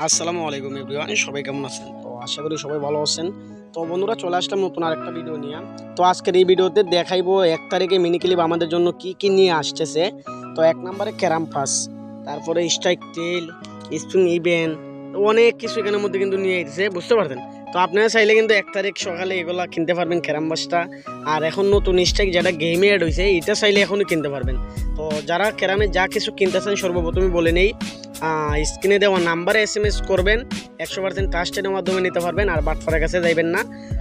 আসসালামু আলাইকুম এভরিওয়ান, সবাই কেমন আছেন? তো আশা করি সবাই ভালো আছেন। তো বন্ধুরা, চলে আসলাম নতুন আরেকটা ভিডিও নিয়ে। তো আজকের এই ভিডিওতে দেখাইবো 1 তারিখে মিনি ক্লিপ আমাদের জন্য কি কি নিয়ে আসতেছে। তো 1 নম্বরে ক্যারাম পাস, তারপরে স্ট্রাইক টেল, স্প্রিং ইভেন্ট, অনেক কিছু এখানের মধ্যে কিন্তু নিয়ে এসেছে, বুঝতে পারছেন। তো আপনারা চাইলে কিন্তু 1 তারিখ সকালে এগুলা কিনতে পারবেন ক্যারাম পাসটা। আর এখন নতুন স্ট্রাইক যেটা গেমে অ্যাড হয়েছে, এটা চাইলে এখনই কিনতে পারবেন। তো যারা ক্যারামে যা কিছু কিনতেছেন সর্বপ্রথমে বলে নেই, স্ক্রিনে দেওয়া নাম্বারে SMS করবেন, 100% ট্রাস্টের মাধ্যমে নিতে পারবেন। আর বাটফারের কাছে যাইবেন না।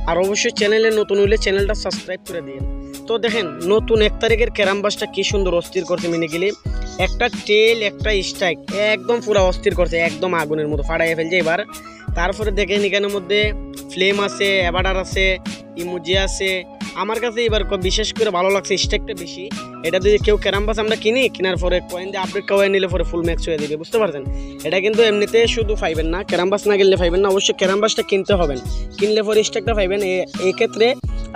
আর অবশ্যই চ্যানেলে নতুন হইলে চ্যানেলটা সাবস্ক্রাইব করে দিন। তো দেখেন নতুন 1 তারিখের ক্যারাম বাসটা কি সুন্দর অস্থির করছে মিনি ক্লিপ। একটা টেল, একটা স্ট্রাইক, একদম পুরো অস্থির করছে, একদম আগুনের মতো ফাটাইয়া ফেলছে এবার। তারপরে দেখেন এখানের মধ্যে ফ্লেম আছে, অ্যাভাটার আছে, ইমোজি আছে। আমার কাছে এবার বিশেষ করে ভালো লাগছে স্ট্রাইকটা বেশি। এটা যদি কেউ ক্যারাম বাস আমরা কিনি, কেনার পরে কয়েন দিয়ে আপডেট কয়েন নিলে পরে ফুল ম্যাক্স হয়ে যাবে, বুঝতে পারছেন। এটা কিন্তু এমনিতে শুধু পাইবেন না, ক্যারাম বাস না কিনলে পাইবেন না, অবশ্যই ক্যারাম বাসটা কিনতে হবেন। কিনলে পরে স্ট্রাইকটা পাইবেন। এই ক্ষেত্রে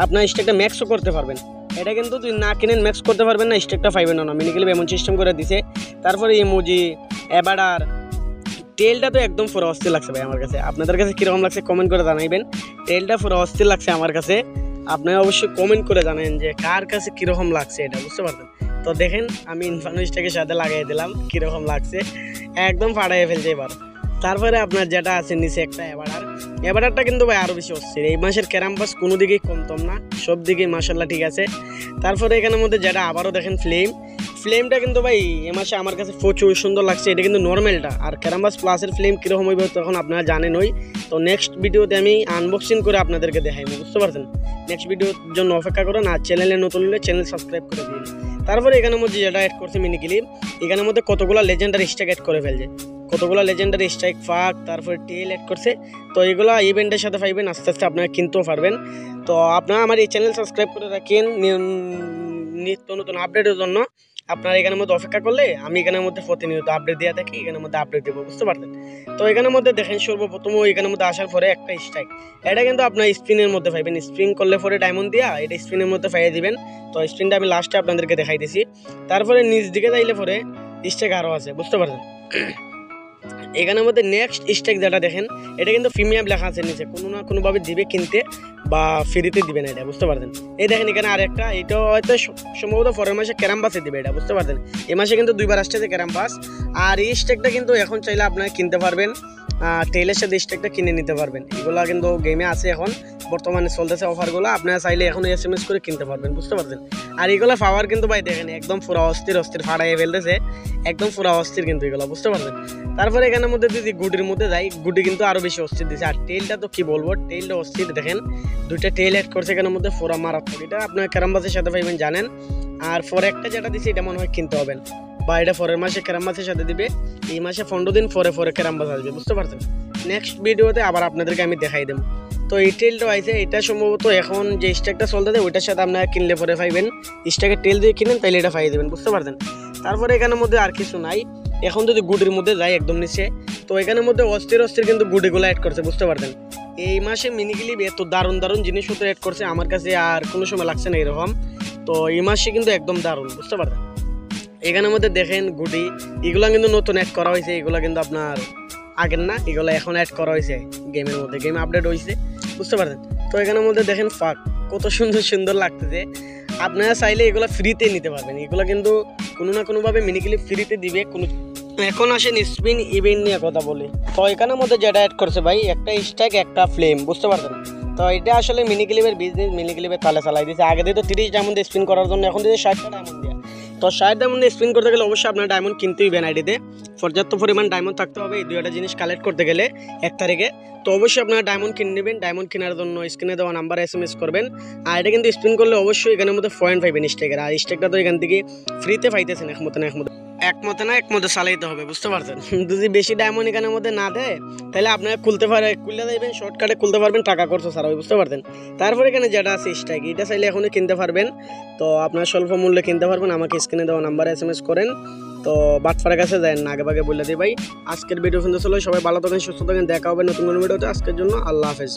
আপনার স্ট্রাইকটা ম্যাক্সও করতে পারবেন। এটা কিন্তু যদি না কিনেন ম্যাক্স করতে পারবেন না, স্ট্রাইকটা পাইবেন না। মিনি ক্লিপ এমন সিস্টেম করে দিছে। তারপরে ইমোজি, অ্যাভাটার, টেলটা তো একদম পুরো অস্থির লাগছে ভাই আমার কাছে। আপনাদের কাছে কীরকম লাগছে কমেন্ট করে জানাইবেন। টেলটা পুরো অস্থির লাগছে আমার কাছে। আপনারা অবশ্যই কমেন্ট করে জানেন যে কার কাছে কীরকম লাগছে এটা, বুঝতে পারবেন। তো দেখেন আমি ইনফানুসটাকে সাথে লাগাই দিলাম, কীরকম লাগছে, একদম ফাটাইয়ে ফেলছে এবার। তারপরে আপনার যেটা আছে নিচে একটা অ্যাভাটারটা কিন্তু ভাই আরও বেশি অস্থির। এই মাসের ক্যারাম পাস কোনো দিকেই কমতম না, সব দিকেই মাশাল্লাহ ঠিক আছে। তারপরে এখানের মধ্যে যেটা আবারও দেখেন ফ্লেমটা কিন্তু ভাই এ মাসে আমার কাছে প্রচুর সুন্দর লাগছে। এটা কিন্তু নর্মালটা, আর ক্যারামবাস প্লাসের ফ্লেম কীরকম হইবে তখন আপনারা জানেন ওই। তো নেক্সট ভিডিওতে আমি আনবক্সিং করে আপনাদেরকে দেখাইব, বুঝতে পারছেন। নেক্সট ভিডিওর জন্য অপেক্ষা করুন। আর চ্যানেলে নতুন হলে চ্যানেল সাবস্ক্রাইব করে দিন। তারপরে এখানের মধ্যে যেটা অ্যাড করছে মিনি ক্লিপ, এখানের মধ্যে কতগুলো লেজেন্ডারি স্ট্রাইক অ্যাড করে ফেলছে, কতগুলো লেজেন্ডারি স্ট্রাইক ফাঁক, তারপরে টেল অ্যাড করছে। তো এগুলো ইভেন্টের সাথে পাইবেন, আস্তে আস্তে আপনারা কিনতেও পারবেন। তো আপনারা আমার এই চ্যানেল সাবস্ক্রাইব করে রাখেন নিত্য নতুন আপডেটের জন্য। আপনারা এখানের মধ্যে অপেক্ষা করলে আমি এখানের মধ্যে প্রতিনিয়ত আপডেট দেওয়া থাকি, এখানের মধ্যে আপডেট দেবো, বুঝতে পারতেন। তো এখানের মধ্যে দেখেন সর্বপ্রথম এখানের মধ্যে আসার পরে একটা স্ট্রাইক, এটা কিন্তু আপনার স্পিনের মধ্যে পাইবেন। স্পিন করলে পরে ডায়মন্ড দিয়া এটা স্পিনের মধ্যে পাইয়ে দিবেন। তো স্পিনটা আমি লাস্টে আপনাদেরকে দেখাই দিছি। তারপরে নিচ দিকে যাইলে পরে স্ট্রাইক আরও আছে, বুঝতে পারছেন। এখানের মধ্যে নেক্সট স্ট্রাইক যেটা দেখেন, এটা কিন্তু প্রিমিয়াম লেখা আছে নিচে, কোনো না কোনোভাবে দিবে কিনতে বা ফ্রিতে দিবে না, এটা বুঝতে পারছেন। এই দেখেন এখানে আরেকটা, এটা হয়তো সম্ভবত পরের মাসে ক্যারাম পাসে দিবে, এটা বুঝতে পারছেন। এই মাসে কিন্তু 2বার আসছে ক্যারাম পাস। আর এই স্ট্রাইকটা কিন্তু এখন চাইলে আপনারা কিনতে পারবেন, টেলের সাথে স্ট্রাইকটা কিনে নিতে পারবেন। এগুলো কিন্তু গেমে আছে এখন বর্তমানে চলতেছে অফারগুলো, আপনারা চাইলে এখন SMS করে কিনতে পারবেন, বুঝতে পারছেন। আর এগুলো পাওয়ার কিন্তু ভাই দেখেন একদম পুরো অস্থির ফাটাইয়ে ফেলতেছে, একদম পুরো অস্থির কিন্তু এগুলো, বুঝতে পারছেন। তারপরে এখানের মধ্যে যদি গুডির মধ্যে যাই, গুডি কিন্তু আরও বেশি অস্থির দিচ্ছে। আর টেলটা তো কি বলবো, টেলটা অস্থির দেখেন, 2টা টেল অ্যাড করছে এখানের মধ্যে, পুরো মারাত্মক। এটা আপনার ক্যারামবাসের সাথে পাইবেন জানেন। আর পরে একটা যেটা দিচ্ছে এটা মনে হয় কিনতে হবেন, বা এটা পরের মাসে ক্যারামবাসের সাথে দিবে। এই মাসে 15 দিন পরে ক্যারামবাস আসবে, বুঝতে পারছেন। নেক্সট ভিডিওতে আবার আপনাদেরকে আমি দেখাই দেবো। তো এই টেলটা আছে, এটা সম্ভবত এখন যে স্ট্রাইকটা চলতেছে ওইটার সাথে আপনারা কিনলে পরে পাইবেন। স্ট্রাইকের টেল দিয়ে কিনেন তাইলে এটা পাইয়ে দেবেন, বুঝতে পারছেন। তারপরে এখানের মধ্যে আর কিছু নাই। এখন যদি গুডির মধ্যে যাই একদম নিচে, তো এখানের মধ্যে অস্থির কিন্তু গুডিগুলো অ্যাড করছে, বুঝতে পারছেন। এই মাসে মিনি ক্লিপ এত দারুণ জিনিসপত্র অ্যাড করছে, আমার কাছে আর কোনো সময় লাগছে না এরকম। তো এই মাসে কিন্তু একদম দারুণ, বুঝতে পারছেন। এখানের মধ্যে দেখেন গুডি, এগুলো কিন্তু নতুন অ্যাড করা হয়েছে, এগুলো কিন্তু আপনার আগের না, এগুলো এখন অ্যাড করা হয়েছে গেমের মধ্যে, গেম আপডেট হয়েছে, বুঝতে পারছেন। তো এখানের মধ্যে দেখেন ফাঁক, কত সুন্দর লাগতেছে। আপনারা চাইলে এগুলো ফ্রিতে নিতে পারবেন, এগুলো কিন্তু কোনো না কোনোভাবে মিনি ক্লিপ ফ্রিতে দিবে। এখন আসেন স্পিন ইভেন্ট নিয়ে কথা বলি। তো এখানের মধ্যে যেটা অ্যাড করছে ভাই, একটা স্ট্রাইক একটা ফ্লেম, বুঝতে পারছেন। তো এটা আসলে মিনি ক্লিপের বিজনেস, মিনি ক্লিপের তালে চালাই দিয়েছে। আগে দিয়ে তো 30 ডায়মন্ড স্পিন করার জন্য, এখন দিয়ে 60টা ডায়মন্ড দেওয়া। তো 60 ডায়মন্ডে স্পিন করতে গেলে অবশ্যই আপনার ডায়মন্ড কিনতেই হবে আইডিতে, পর্যাপ্ত পরিমাণ ডায়মন্ড থাকতে হবে এই 2টা জিনিস কালেক্ট করতে গেলে 1 তারিখে। তো অবশ্যই আপনারা ডায়মন্ড কিনে নেবেন। ডায়মন্ড কেনার জন্য স্ক্রিনে দেওয়া নাম্বারে SMS করবেন। আর এটা কিন্তু স্পিন করলে অবশ্যই এখানের মধ্যে পয়েন্ট পাইবেন স্ট্রাইকের। আর স্ট্রাইকটা তো এখান থেকে ফ্রিতে পাইতেছেন একমতে চালাইতে হবে, বুঝতে পারছেন। যদি বেশি ডায়মন্ড এখানের মধ্যে না দেয় তাহলে আপনারা খুলতে দেবেন, শর্টকাটে খুলতে পারবেন, টাকা খরচ ছাড়া, বুঝতে পারতেন। তারপরে এখানে যেটা আছে স্ট্রাইক, এটা চাইলে এখনই কিনতে পারবেন। তো আপনারা স্বল্প মূল্যে কিনতে পারবেন, আমাকে স্ক্রিনে দেওয়া নাম্বারে SMS করেন। তো বাটফারের কাছে যায় না, আগে বলে দিই ভাই। আজকের ভিডিও কিন্তু চলো, সবাই ভালো থাকেন, সুস্থ থাকেন, দেখা হবে নতুন কোনো ভিডিওতে। আজকের জন্য আল্লাহ হাফেজ।